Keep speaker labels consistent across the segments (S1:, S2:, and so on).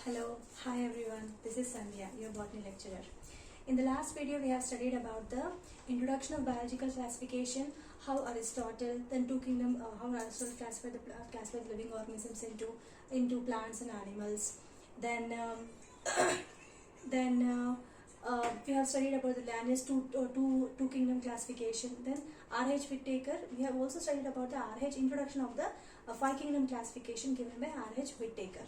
S1: Hello, hi everyone, this is Sandhya, your botany lecturer. In the last video we have studied about the introduction of biological classification, how Aristotle, then how Aristotle classified living organisms into plants and animals. Then we have studied about the Linnaeus two kingdom classification. Then R.H. Whittaker, we have also studied about the R.H. introduction of the five kingdom classification given by R.H. Whittaker.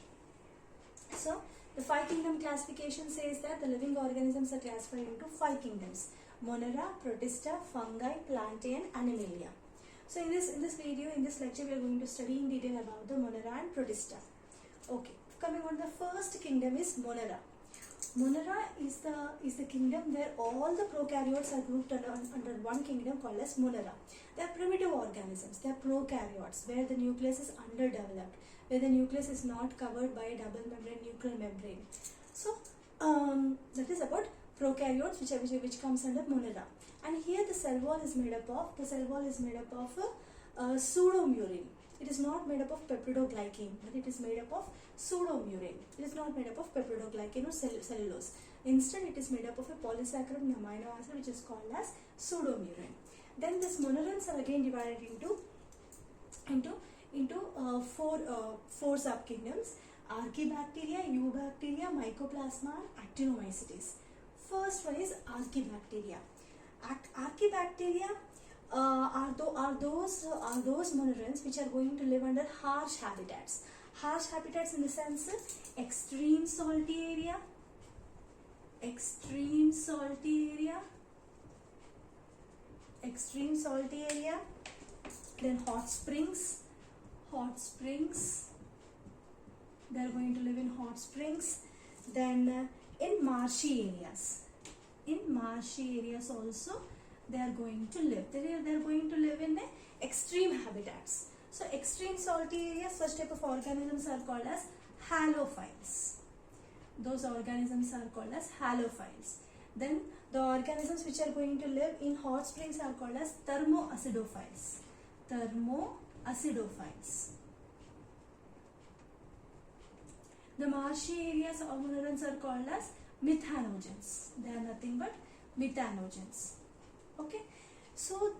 S1: So, the five kingdom classification says that the living organisms are classified into five kingdoms: Monera, Protista, Fungi, Plantae and Animalia. So, in this video, in this lecture, we are going to study in detail about the Monera and Protista. Okay, coming on, the first kingdom is Monera. Monera is the kingdom where all the prokaryotes are grouped under one kingdom called as Monera. They are primitive organisms. They are prokaryotes where the nucleus is underdeveloped, where the nucleus is not covered by a double membrane nuclear membrane. So that is about prokaryotes which comes under Monera. And here the cell wall is made up of pseudomurine. It is not made up of peptidoglycan, but it is made up of pseudomurine. It is not made up of peptidoglycan or cellulose. Instead, it is made up of a polysaccharide amino acid which is called as pseudomurine. Then these monerans are again divided into four subkingdoms: Archaebacteria, Eubacteria, Mycoplasma, and Actinomycetes. First one is Archaebacteria. Archaebacteria are those monerans which are going to live under harsh habitats. Harsh habitats in the sense extreme salty area, then hot springs. They are going to live in hot springs. Then in marshy areas also they are going to live. They are going to live in extreme habitats. So extreme salty areas, such type of organisms are called as halophiles. Those organisms are called as halophiles. Then the organisms which are going to live in hot springs are called as thermoacidophiles. The marshy areas of monerans are called as methanogens. They are nothing but methanogens. Okay, so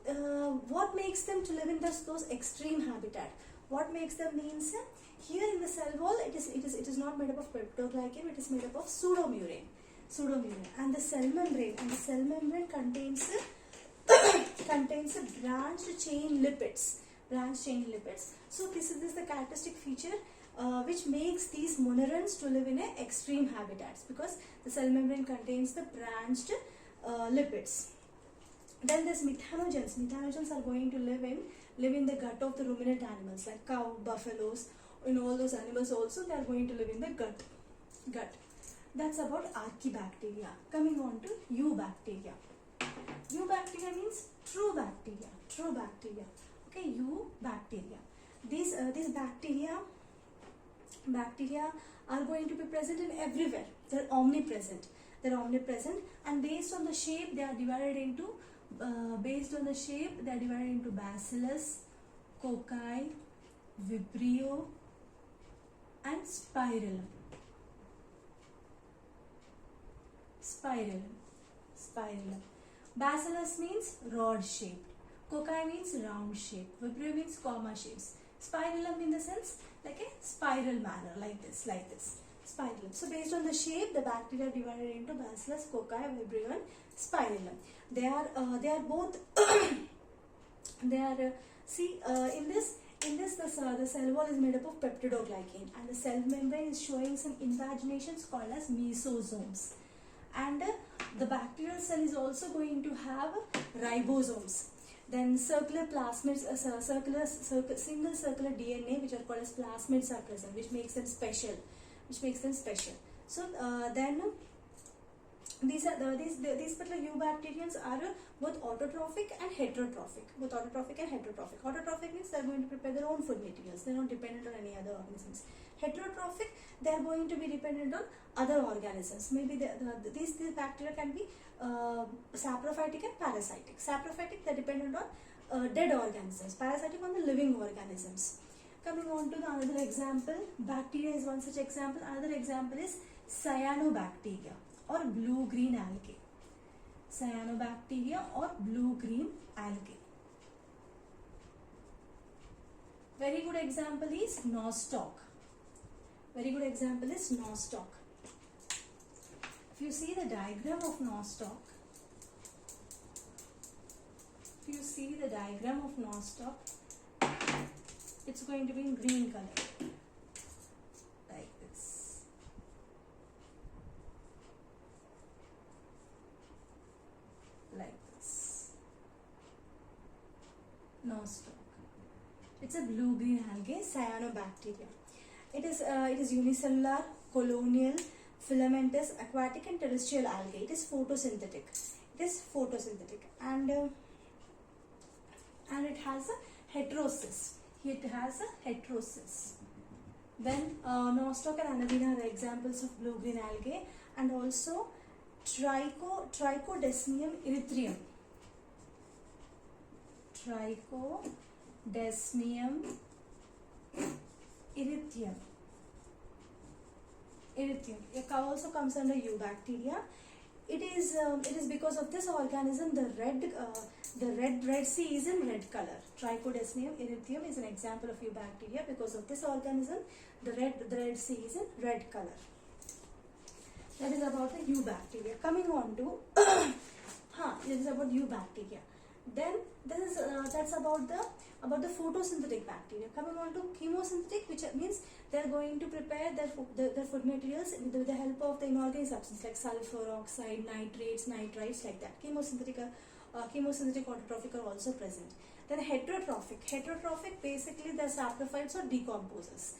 S1: what makes them to live in those extreme habitat? What makes them means here in the cell wall it is not made up of peptidoglycan, it is made up of pseudomurine, and the cell membrane contains branched chain lipids. So this is the characteristic feature which makes these monerans to live in extreme habitats, because the cell membrane contains the branched lipids. Then there's methanogens. Methanogens are going to live in the gut of the ruminant animals like cow, buffaloes. In all those animals also they are going to live in the gut. That's about Archaebacteria. Coming on to Eubacteria. Eubacteria means true bacteria. Okay, Eubacteria. These bacteria are going to be present in everywhere. They're omnipresent, and based on the shape they are divided into bacillus, cocci, vibrio and spirillum. Bacillus means rod shaped, cocci means round shaped, vibrio means comma shapes, spirillum in the sense like a spiral manner, like this. Spirillum. So based on the shape, the bacteria are divided into bacillus, cocci, vibrio and spirillum. They are both in this the cell wall is made up of peptidoglycan, and the cell membrane is showing some invaginations called as mesosomes. And the bacterial cell is also going to have ribosomes. Then circular plasmids, single circular DNA which are called as plasmids are present, which makes them special. So then these particular eubacterians are both autotrophic and heterotrophic. Autotrophic means they are going to prepare their own food materials. They are not dependent on any other organisms. Heterotrophic, they are going to be dependent on other organisms. Maybe these bacteria can be saprophytic and parasitic. Saprophytic, they are dependent on dead organisms. Parasitic on the living organisms. Coming on to the another example, bacteria is one such example. Another example is cyanobacteria or blue-green algae. Cyanobacteria or blue-green algae. Very good example is nostoc. Very good example is nostoc. If you see the diagram of nostoc, it's going to be in green color, like this. Like this. Nostoc. It's a blue-green algae, cyanobacteria. It is unicellular, colonial, filamentous, aquatic and terrestrial algae. It is photosynthetic. And it has a heterocyst. Then nostoc and anodina are the examples of blue-green algae, and also Trichodesmium erythraeum. It also comes under eubacteria. It is because of this organism the Red Sea is in red color. Trichodesmium erythraeum is an example of eubacteria. Because of this organism, the Red Sea is in red color. That is about the eubacteria. Coming on to this is about eubacteria. Then that's about the photosynthetic bacteria. Coming on to chemosynthetic, which means they are going to prepare their food materials with the help of the inorganic substance like sulfur oxide, nitrates, nitrites, like that. Chemosynthetic autotrophic are also present. Then heterotrophic basically they are saprophytes or decomposes.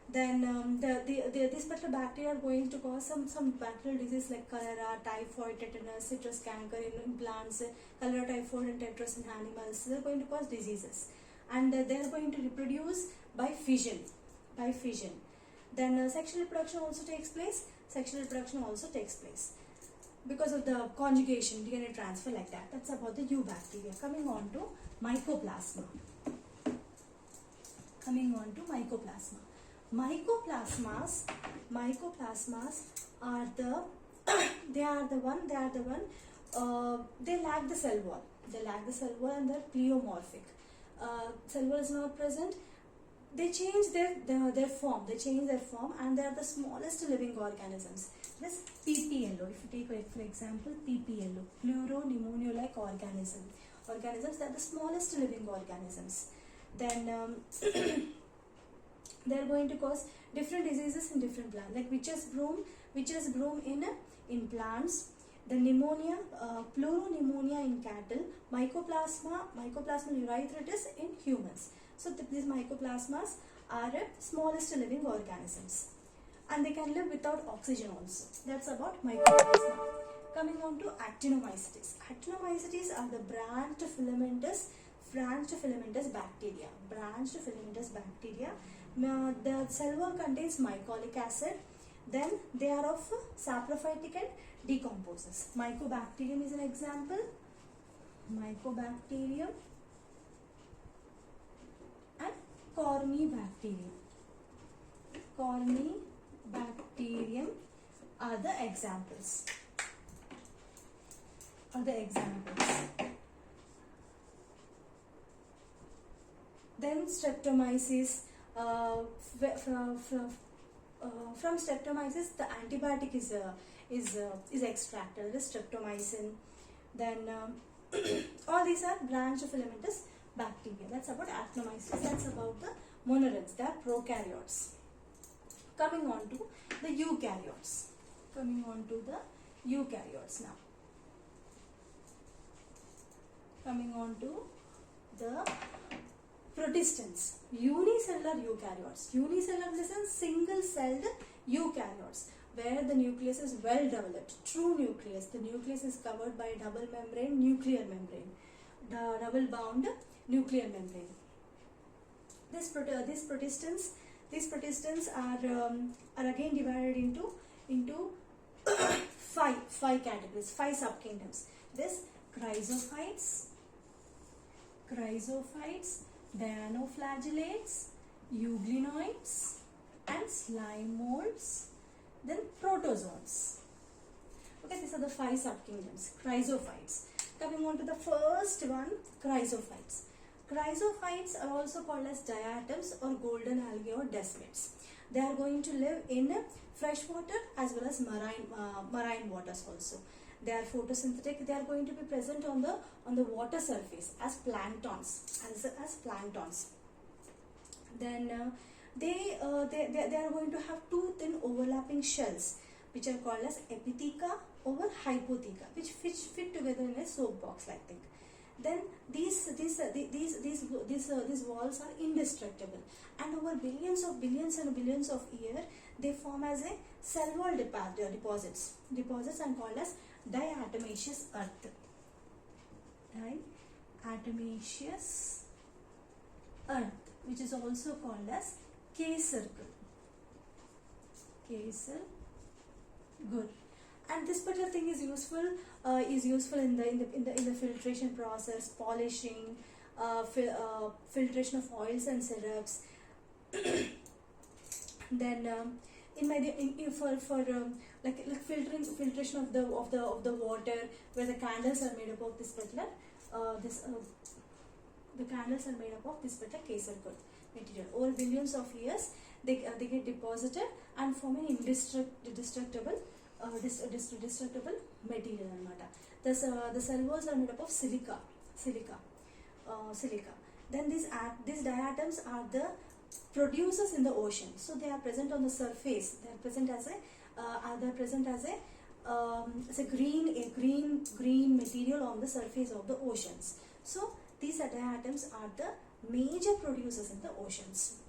S1: Then these particular bacteria are going to cause some bacterial disease like cholera, typhoid, tetanus, citrus canker in plants, cholera, typhoid and tetanus in animals. They are going to cause diseases, and they are going to reproduce by fission. Then sexual reproduction also takes place. Because of the conjugation, DNA transfer, like that. That's about the eubacteria. Coming on to mycoplasma. Mycoplasmas are the they lack the cell wall. And they're pleomorphic. Cell wall is not present. They change their form, and they are the smallest living organisms. This PPLO, if you take for example PPLO, pleuropneumonial-like organisms, they are the smallest living organisms. Then they are going to cause different diseases in different plants, like witch's broom in plants, the pneumonia, pleuropneumonia in cattle, mycoplasmal urethritis in humans. So these mycoplasmas are smallest living organisms, and they can live without oxygen also. That's about mycoplasma. Coming on to actinomycetes. Actinomycetes are the branched filamentous bacteria. The cell wall contains mycolic acid. Then they are of saprophytic and decomposes. Mycobacterium is an example. Mycobacterium and Corynebacterium. Corynebacterium are the examples. Then Streptomyces. From Streptomyces, the antibiotic is extracted. That is streptomycin. Then all these are branched filamentous bacteria. That's about actinomycetes. That's about the monoreds. They are prokaryotes. Coming on to the eukaryotes. Now. Coming on to the protistans, unicellular eukaryotes. Unicellular in the sense single-celled eukaryotes, where the nucleus is well developed. True nucleus. The nucleus is covered by a double bound nuclear membrane. These protistans are again divided into five categories, 5 subkingdoms. This chrysophytes, Dinoflagellates, euglenoids, and slime molds. Then protozoans. Okay, these are the 5 subkingdoms. Chrysophytes. Coming on to the first one, chrysophytes. Chrysophytes are also called as diatoms or golden algae or desmids. They are going to live in freshwater as well as marine waters also. They are photosynthetic. They are going to be present on the water surface as planktons. As planktons. Then they are going to have 2 thin overlapping shells, which are called as epitheca over hypotheca, which fit together in a soapbox like thing. Then these walls are indestructible, and over billions and billions of years they form as a cell wall deposits and called as diatomaceous earth. Diatomaceous earth, which is also called as K-circle. Good. And this particular thing is useful in the filtration process, polishing, filtration of oils and syrups. Then filtration of the water, where the candles are made up of this particular K-circle material. Over billions of years, they get deposited and form an indestructible material. The cell walls are made up of silica. Then these diatoms are the producers in the ocean. So they are present on the surface. They are present as a green material on the surface of the oceans. So these diatoms are the major producers in the oceans.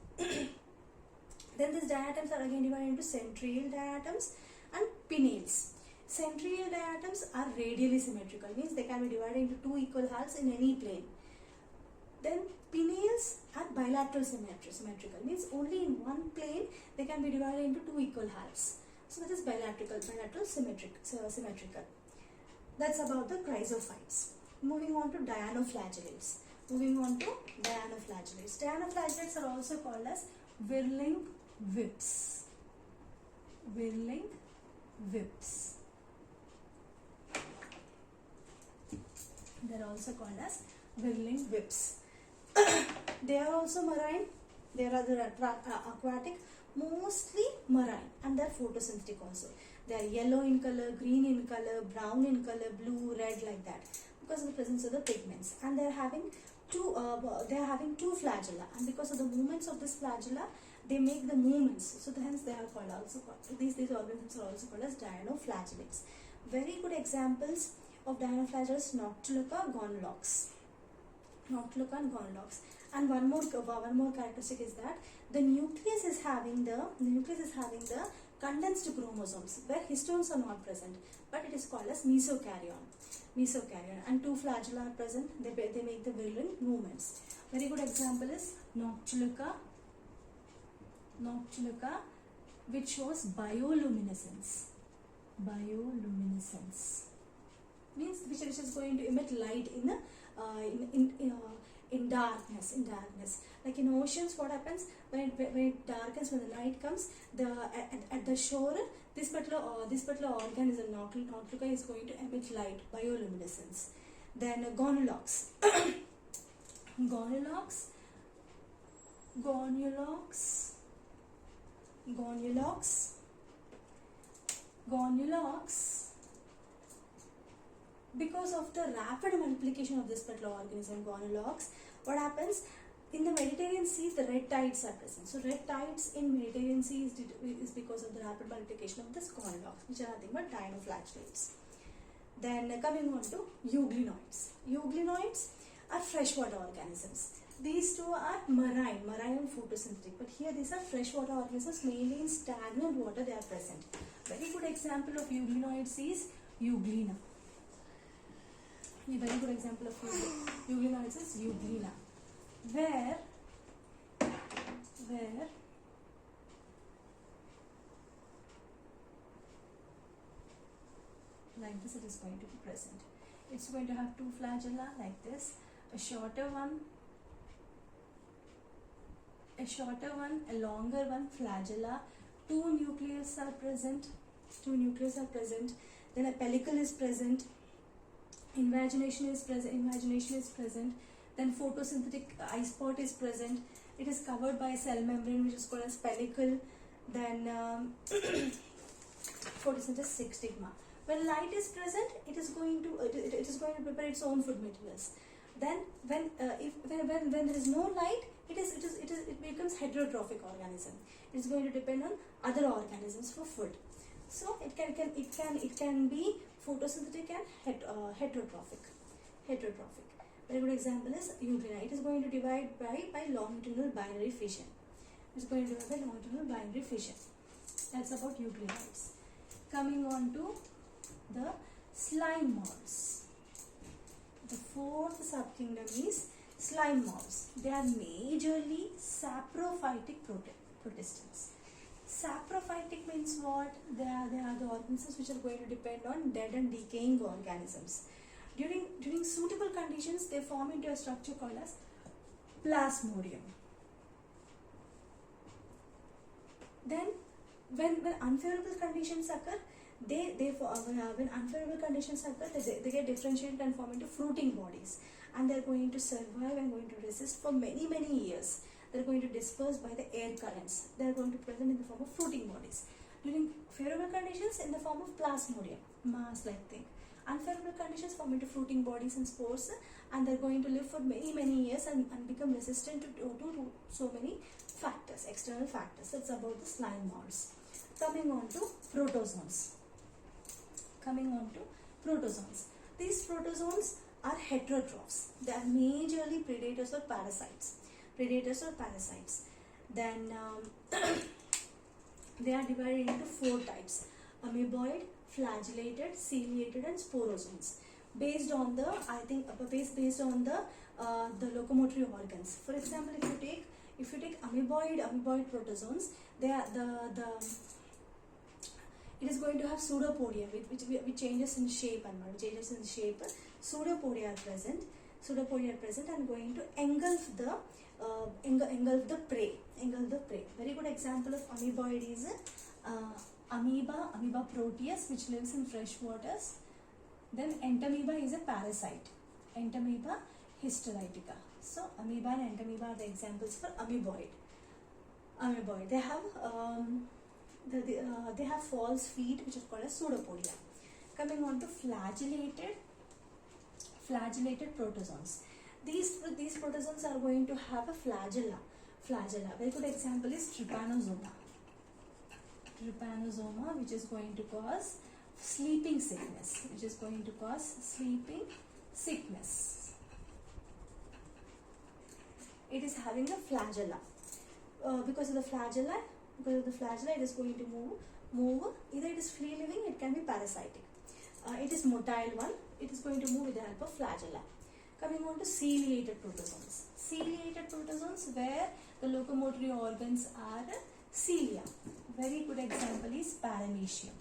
S1: Then these diatoms are again divided into centriole diatoms and pinnales. Centriole diatoms are radially symmetrical, means they can be divided into 2 equal halves in any plane. Then pinnales are bilateral symmetrical, means only in one plane they can be divided into 2 equal halves. So that is bilateral symmetrical. That's about the chrysophytes. Moving on to dinoflagellates. Dinoflagellates are also called as whirling whips. They are also called as whirling whips. They are also marine. They are aquatic, mostly marine, and they are photosynthetic also. They are yellow in color, green in color, brown in color, blue, red, like that, because of the presence of the pigments. And they are having two flagella, and because of the movements of this flagella, they make the movements. So hence they are called these organisms are also called as dinoflagellates. Very good examples of dinoflagellates: Noctiluca, Gonolox. And one more characteristic is that the nucleus is having the condensed chromosomes, where histones are not present, but it is called as mesokaryon. And 2 flagella are present. They make the whirling movements. Very good example is Noctiluca, which shows bioluminescence. Means which is going to emit light in darkness. Like in oceans, what happens when it darkens, when the light comes, at the shore, this particular organism, Noctiluca, is going to emit light, bioluminescence. Then Gonolox. Because of the rapid multiplication of this particular organism, Gonolox, what happens? In the Mediterranean Sea, the red tides are present. So red tides in Mediterranean Sea is because of the rapid multiplication of this Gonolox, which are nothing but dinoflagellates. Then coming on to euglenoids. Euglenoids are freshwater organisms. These two are marine and photosynthetic. But here these are freshwater organisms, mainly in stagnant water they are present. Very good example of euglenoids is Euglena. A very good example of euglenoids is Euglena, where like this it is going to be present. It's going to have 2 flagella like this, a shorter one a shorter one, a longer one, flagella. Two nucleus are present. Then a pellicle is present. Invagination is present. Then photosynthetic eye spot is present. It is covered by a cell membrane which is called as pellicle. Then photosynthetic stigma. When light is present, it is going to prepare its own food materials. Then when there is no light, it becomes heterotrophic organism. It is going to depend on other organisms for food. So it can be photosynthetic and heterotrophic. Very good example is euglena. It is going to divide by longitudinal binary fission. That's about euglenites. Coming on to the slime moths. The fourth subkingdom is slime moths. They are majorly saprophytic protistans. Saprophytic means what? They are the organisms which are going to depend on dead and decaying organisms. During suitable conditions, they form into a structure called as plasmodium. Then, when unfavorable conditions occur, they get differentiated and form into fruiting bodies, and they are going to survive and going to resist for many years. They are going to disperse by the air currents. They are going to present in the form of fruiting bodies. During favorable conditions, in the form of plasmodium, mass-like thing. Unfavorable conditions form into fruiting bodies and spores, and they are going to live for many years and become resistant to so many factors, external factors. That's about the slime moths. Coming on to protozoans. These protozoans are heterotrophs. They are majorly predators or parasites. Then they are divided into 4 types: amoeboid, flagellated, ciliated, and sporozoans. Based on the locomotory organs. For example, if you take amoeboid protozoans, they are it is going to have pseudopodia, which changes in shape Pseudopodia are present and going to engulf the prey. Very good example of amoeboid is amoeba proteus, which lives in fresh waters. Then entamoeba is a parasite, Entamoeba histolytica. So amoeba and entamoeba are the examples for amoeboid. They have false feet, which is called as pseudopodia. Coming on to flagellated protozoans. These protozoans are going to have a flagella. Very good example is trypanosoma, which is going to cause sleeping sickness. It is having a flagella. Because of the flagella, it is going to move. Either it is free living, it can be parasitic. It is motile one. It is going to move with the help of flagella. Coming on to ciliated protozoans, where the locomotory organs are cilia. Very good example is paramecium.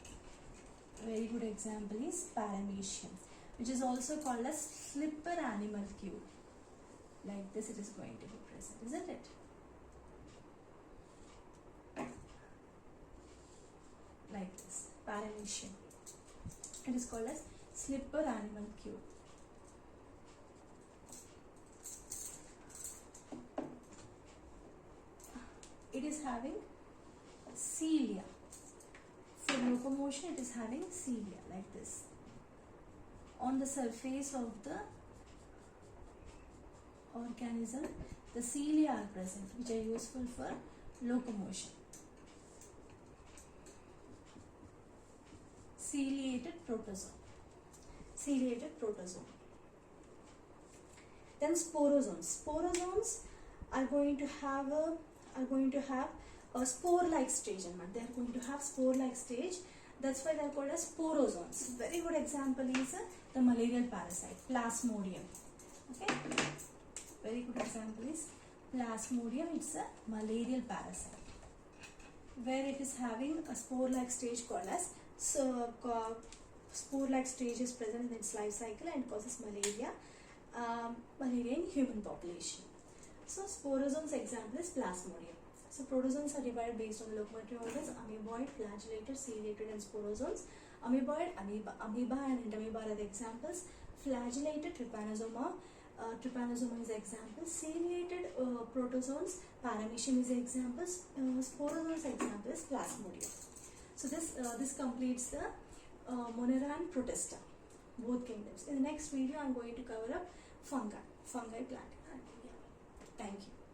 S1: Which is also called as slipper animalcule. Like this, it is going to be present, isn't it? Like this, paramecium. It is called as slipper animalcule. It is having cilia. For locomotion, it is having cilia like this. On the surface of the organism, the cilia are present, which are useful for locomotion. Ciliated protozoa. Then sporozoans are going to have a spore-like stage. They are going to have spore-like stage. That's why they are called as sporozoans. Very good example is the malarial parasite, Plasmodium. Okay. Very good example is Plasmodium. It's a malarial parasite, where it is having a spore-like stage called as spore-like stage is present in its life cycle and causes malaria in human population. So sporozoans example is Plasmodium. So protozoans are divided based on the locomotor organs: amoeboid, flagellated, ciliated, and sporozoans. Amoeboid, amoeba and entamoeba are the examples. Flagellated, trypanosoma. Trypanosoma is the example. Ciliated protozoans, paramecium is the example. Sporozoans example is Plasmodium. So this completes the Monera and Protista, both kingdoms. In the next video, I am going to cover up fungi plant. Thank you.